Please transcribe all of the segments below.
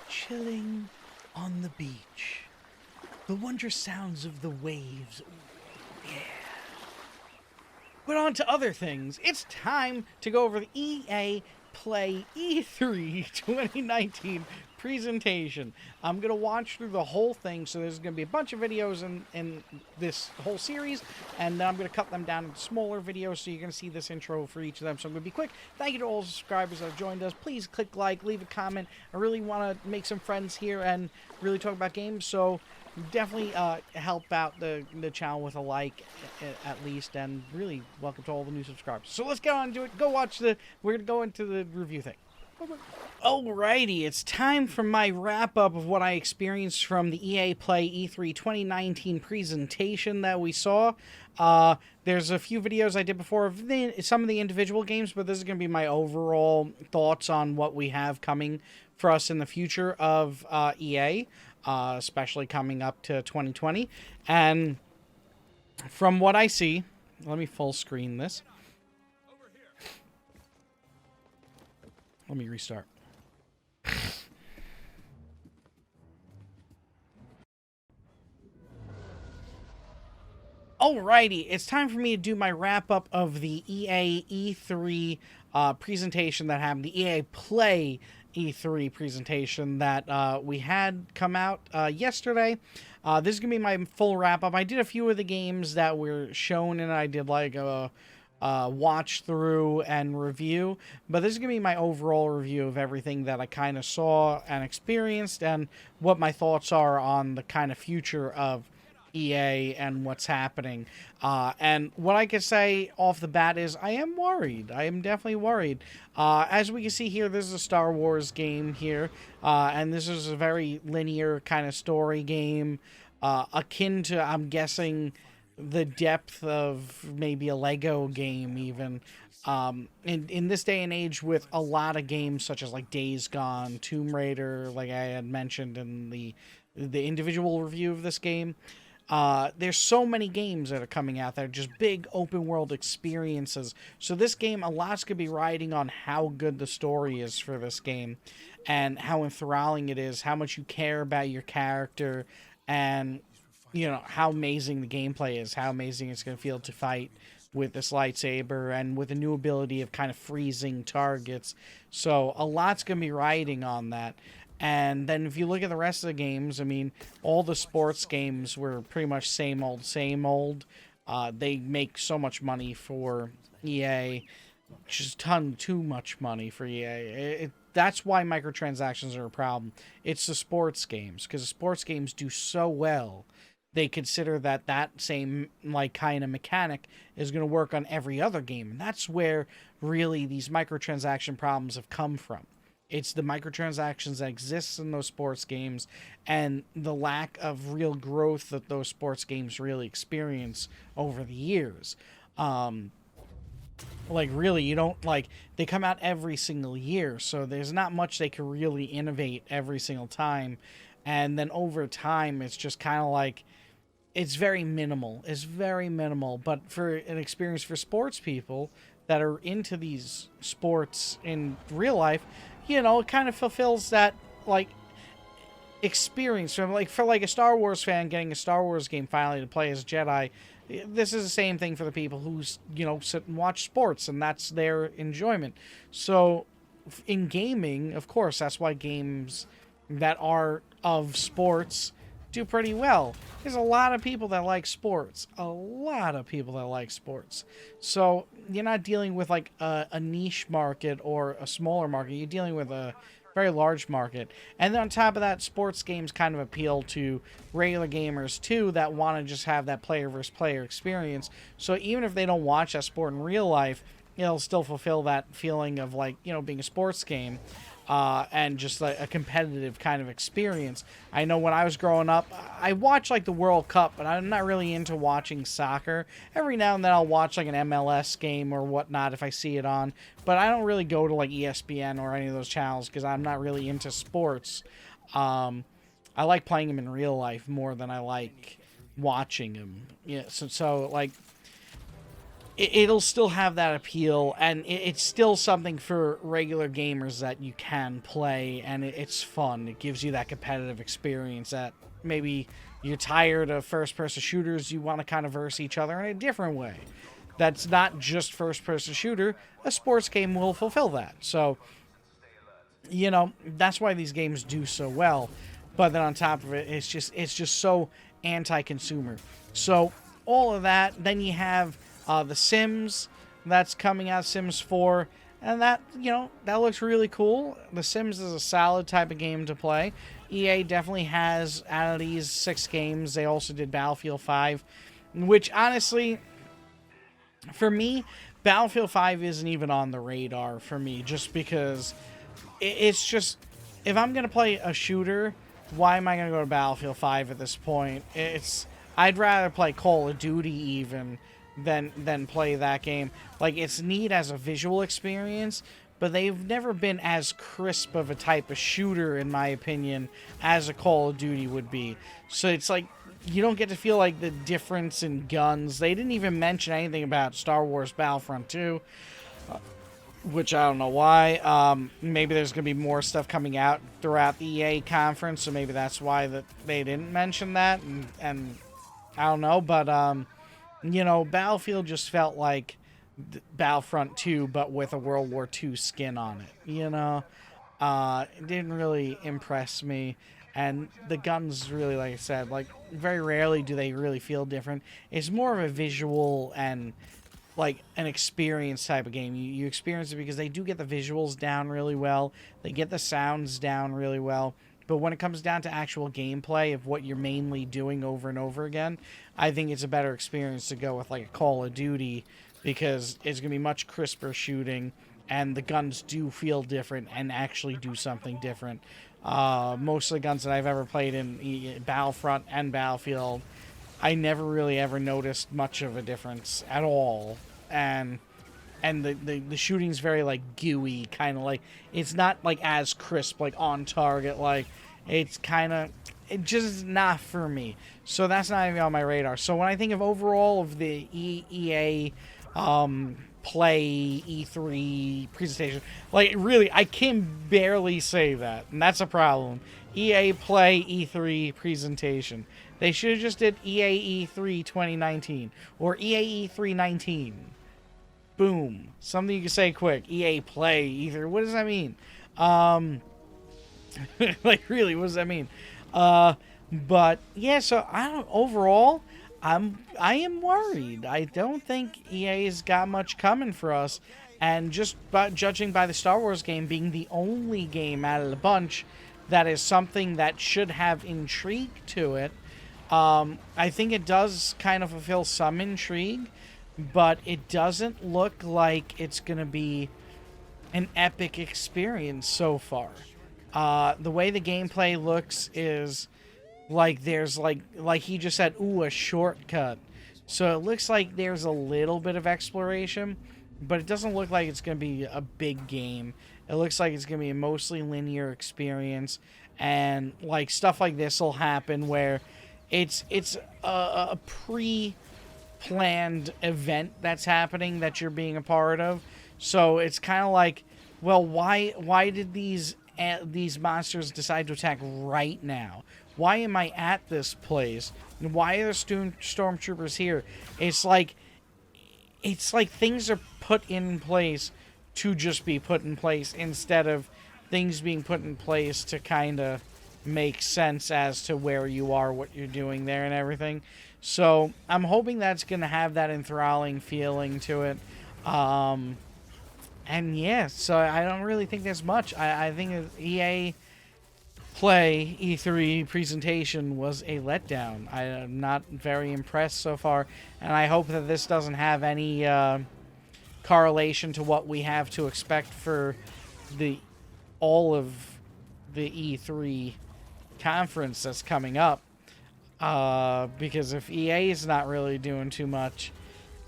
Chilling on the beach. The wondrous sounds of the waves. Ooh, yeah. But on to other things. It's time to go over the EA Play E3 2019 presentation. I'm going to watch through the whole thing, so there's going to be a bunch of videos in this whole series, and then I'm going to cut them down into smaller videos, so you're going to see this intro for each of them, so I'm going to be quick. Thank you to all the subscribers that have joined us. Please click like, leave a comment. I really want to make some friends here and really talk about games, so definitely help out the channel with a like at least, and really welcome to all the new subscribers. So let's get on to it. Go watch we're going to go into the review thing. Alrighty, it's time for my wrap-up of what I experienced from the EA Play E3 2019 presentation that we saw. There's a few videos I did before of some of the individual games, but this is going to be my overall thoughts on what we have coming for us in the future of EA, especially coming up to 2020. And from what I see, let me full screen this. Let me restart. Alrighty, it's time for me to do my wrap-up of the EA E3 presentation that happened, the EA Play E3 presentation that we had come out yesterday. This is going to be my full wrap-up. I did a few of the games that were shown, and I did like a watch through and review, but this is going to be my overall review of everything that I kind of saw and experienced, and what my thoughts are on the kind of future of EA and what's happening. And what I can say off the bat is I am worried. I am definitely worried. As we can see here, this is a Star Wars game here, and this is a very linear kind of story game, akin to, I'm guessing, the depth of maybe a Lego game even. In this day and age, with a lot of games such as like Days Gone, Tomb Raider, like I had mentioned in the individual review of this game, there's so many games that are coming out there, just big open world experiences. So this game, a lot's gonna be riding on how good the story is for this game, and how enthralling it is, how much you care about your character, and you know how amazing the gameplay is, how amazing it's going to feel to fight with this lightsaber, and with a new ability of kind of freezing targets. So a lot's going to be riding on that. And then if you look at the rest of the games, I mean, all the sports games were pretty much same old, same old. They make so much money for EA, just too much money for EA. That's why microtransactions are a problem. It's the sports games, because the sports games do so well. They consider that same like kind of mechanic is going to work on every other game. And that's where really these microtransaction problems have come from. It's the microtransactions that exist in those sports games, and the lack of real growth that those sports games really experience over the years. Like really, you don't like, they come out every single year, so there's not much they can really innovate every single time. And then over time, it's just kind of like, it's very minimal. It's very minimal. But for an experience for sports people that are into these sports in real life, you know, it kind of fulfills that like experience from like, for like a Star Wars fan getting a Star Wars game finally to play as Jedi. This is the same thing for the people who, you know, sit and watch sports, and that's their enjoyment. So in gaming, of course, that's why games that are of sports do pretty well. There's a lot of people that like sports. A lot of people that like sports. So you're not dealing with like a niche market or a smaller market. You're dealing with a very large market. And then on top of that, sports games kind of appeal to regular gamers too, that want to just have that player versus player experience. So even if they don't watch that sport in real life, it'll still fulfill that feeling of like, you know, being a sports game. And just like a competitive kind of experience. I know when I was growing up, I watched like the World Cup, but I'm not really into watching soccer. Every now and then I'll watch like an MLS game or whatnot if I see it on, but I don't really go to like ESPN or any of those channels because I'm not really into sports. I like playing them in real life more than I like watching them. Yeah, so like it'll still have that appeal, and it's still something for regular gamers that you can play, and it's fun. It gives you that competitive experience that maybe you're tired of first-person shooters, you want to kind of verse each other in a different way. That's not just first-person shooter. A sports game will fulfill that. So, that's why these games do so well. But then on top of it, it's just so anti-consumer. So all of that, then you have The Sims that's coming out, Sims 4, and that looks really cool. The Sims is a solid type of game to play. EA definitely has, out of these 6 games, they also did Battlefield 5, which honestly, for me, Battlefield 5 isn't even on the radar for me, just because it's just, if I'm going to play a shooter, why am I going to go to Battlefield 5 at this point? I'd rather play Call of Duty even than play that game. Like, it's neat as a visual experience, but they've never been as crisp of a type of shooter, in my opinion, as a Call of Duty would be. So it's like, you don't get to feel like the difference in guns. They didn't even mention anything about Star Wars Battlefront 2, which I don't know why. Maybe there's going to be more stuff coming out throughout the EA conference, so maybe that's why that they didn't mention that, and I don't know, but, Battlefield just felt like Battlefront 2, but with a World War II skin on it, It didn't really impress me, and the guns really, like I said, like, very rarely do they really feel different. It's more of a visual and like an experience type of game. You experience it because they do get the visuals down really well. They get the sounds down really well. But when it comes down to actual gameplay of what you're mainly doing over and over again, I think it's a better experience to go with like a Call of Duty, because it's going to be much crisper shooting, and the guns do feel different and actually do something different. Most of the guns that I've ever played in Battlefront and Battlefield, I never really ever noticed much of a difference at all. And the shooting's very like gooey, kind of like, it's not like as crisp, like on target, like it's kind of, it just not for me. So that's not even on my radar. So when I think of overall of the EA Play E3 presentation, like really I can barely say that, and that's a problem. EA Play E3 presentation. They should have just did EA E3 2019 or EA E3 19. Boom. Something you can say quick. EA Play E3. What does that mean? Like really, what does that mean? But yeah, so overall, I am worried. I don't think EA's got much coming for us, and just judging by the Star Wars game being the only game out of the bunch that is something that should have intrigue to it, I think it does kind of fulfill some intrigue, but it doesn't look like it's going to be an epic experience so far. The way the gameplay looks is like there's like he just said, ooh, a shortcut. So it looks like there's a little bit of exploration, but it doesn't look like it's going to be a big game. It looks like it's going to be a mostly linear experience, and like stuff like this will happen where it's a pre-planned event that's happening that you're being a part of. So it's kind of like, well, why did these monsters decide to attack right now? Why am I at this place? Why are the stormtroopers here? It's like things are put in place to just be put in place, instead of things being put in place to kind of make sense as to where you are, what you're doing there, and everything. So I'm hoping that's going to have that enthralling feeling to it. And yeah, so I don't really think there's much. I think EA Play E3 presentation was a letdown. I'm not very impressed so far, and I hope that this doesn't have any correlation to what we have to expect for all of the E3 conference that's coming up. Because if EA is not really doing too much,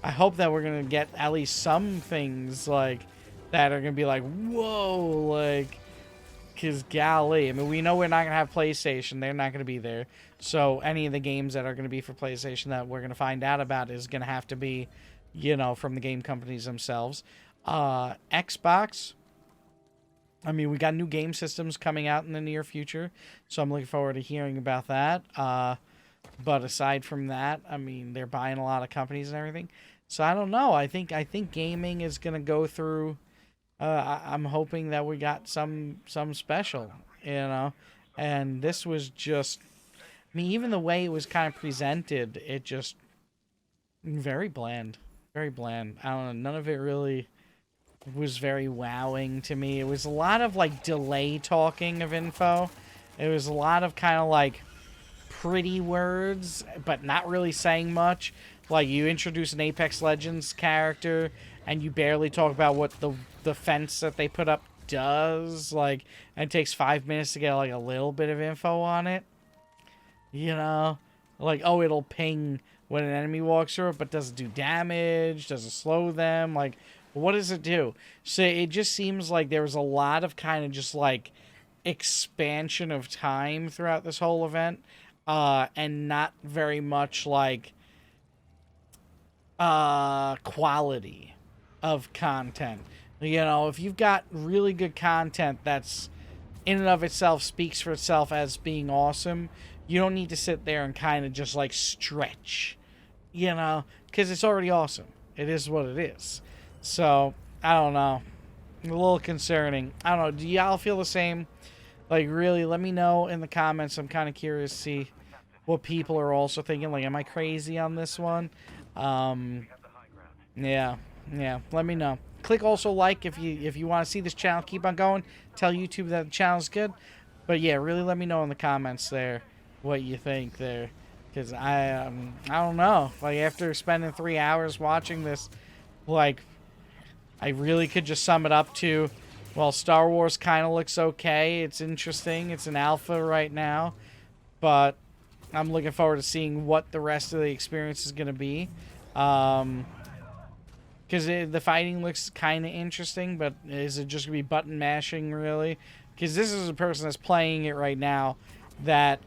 I hope that we're going to get at least some things like that are going to be like, whoa, like, because golly, I mean, we know we're not going to have PlayStation. They're not going to be there. So any of the games that are going to be for PlayStation that we're going to find out about is going to have to be you know, from the game companies themselves. Xbox, I mean, we got new game systems coming out in the near future, so I'm looking forward to hearing about that. But aside from that, I mean, they're buying a lot of companies and everything. So I don't know. I think gaming is gonna go through. I'm hoping that we got some special, you know. And this was just, I mean, even the way it was kind of presented, it just very bland, very bland. I don't know. None of it really was very wowing to me. It was a lot of like delay talking of info. It was a lot of kind of like pretty words, but not really saying much. Like you introduce an Apex Legends character, and you barely talk about what the fence that they put up does. Like, and it takes 5 minutes to get like a little bit of info on it. You know, like, oh, it'll ping when an enemy walks through it, but does it do damage? Does it slow them? Like, what does it do? So it just seems like there was a lot of kind of just like expansion of time throughout this whole event, and not very much like quality of content. You know, if you've got really good content that's in and of itself speaks for itself as being awesome, you don't need to sit there and kind of just like stretch, you know, because it's already awesome. It is what it is. So, I don't know. A little concerning. I don't know. Do y'all feel the same? Like, really, let me know in the comments. I'm kind of curious to see what people are also thinking. Like, am I crazy on this one? Yeah. Let me know. Click also like if you want to see this channel keep on going. Tell YouTube that the channel's good. But yeah, really let me know in the comments there what you think there, because I don't know. Like, after spending 3 hours watching this, like, I really could just sum it up to, well, Star Wars kind of looks okay. It's interesting. It's an alpha right now, but I'm looking forward to seeing what the rest of the experience is going to be. Because the fighting looks kind of interesting, but is it just going to be button mashing, really? Because this is a person that's playing it right now that,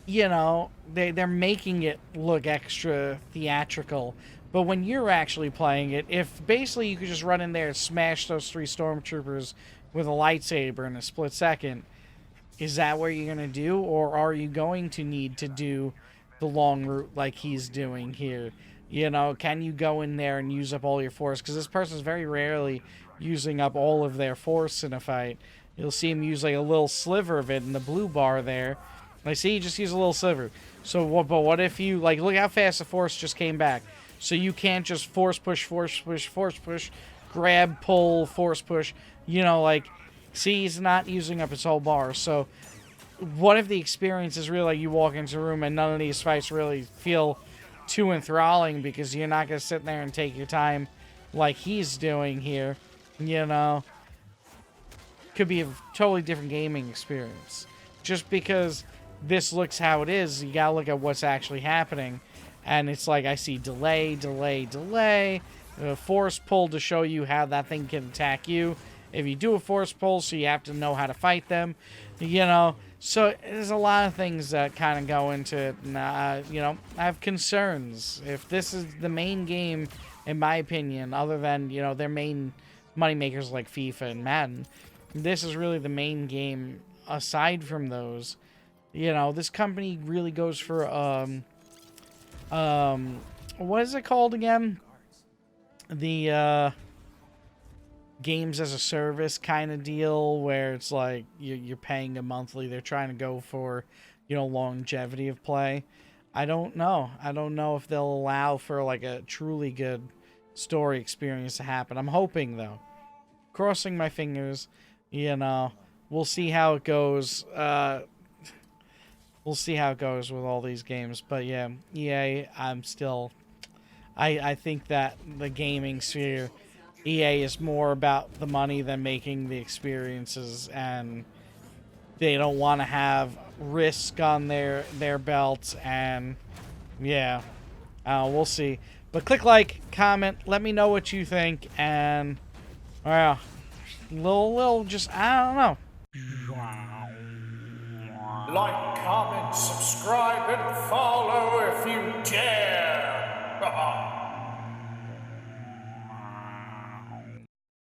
you know, they're making it look extra theatrical. But when you're actually playing it, if basically you could just run in there and smash those 3 stormtroopers with a lightsaber in a split second, is that what you're going to do? Or are you going to need to do the long route like he's doing here? You know, can you go in there and use up all your force? Because this person's very rarely using up all of their force in a fight. You'll see him use like a little sliver of it in the blue bar there. I see, you just use a little sliver. So, what if you, like, look how fast the force just came back. So you can't just force push, grab, pull, force push. You know, like, see, he's not using up his whole bar. So what if the experience is really like you walk into a room and none of these fights really feel too enthralling because you're not going to sit there and take your time like he's doing here, you know? Could be a totally different gaming experience. Just because this looks how it is, you got to look at what's actually happening. And it's like, I see delay, force pull to show you how that thing can attack you. If you do a force pull, so you have to know how to fight them, you know. So there's a lot of things that kind of go into it. And, you know, I have concerns. If this is the main game, in my opinion, other than, you know, their main moneymakers like FIFA and Madden, this is really the main game aside from those. You know, this company really goes for, what is it called again? The, games as a service kind of deal where it's like you're paying a monthly. They're trying to go for, you know, longevity of play. I don't know if they'll allow for like a truly good story experience to happen. I'm hoping, though, crossing my fingers. You know, we'll see how it goes. We'll see how it goes with all these games. But yeah, EA, I think that the gaming sphere, EA is more about the money than making the experiences, and they don't want to have risk on their belts. And yeah, we'll see. But click like, comment, let me know what you think, and well, little just, I don't know. Like, comment, subscribe, and follow if you dare.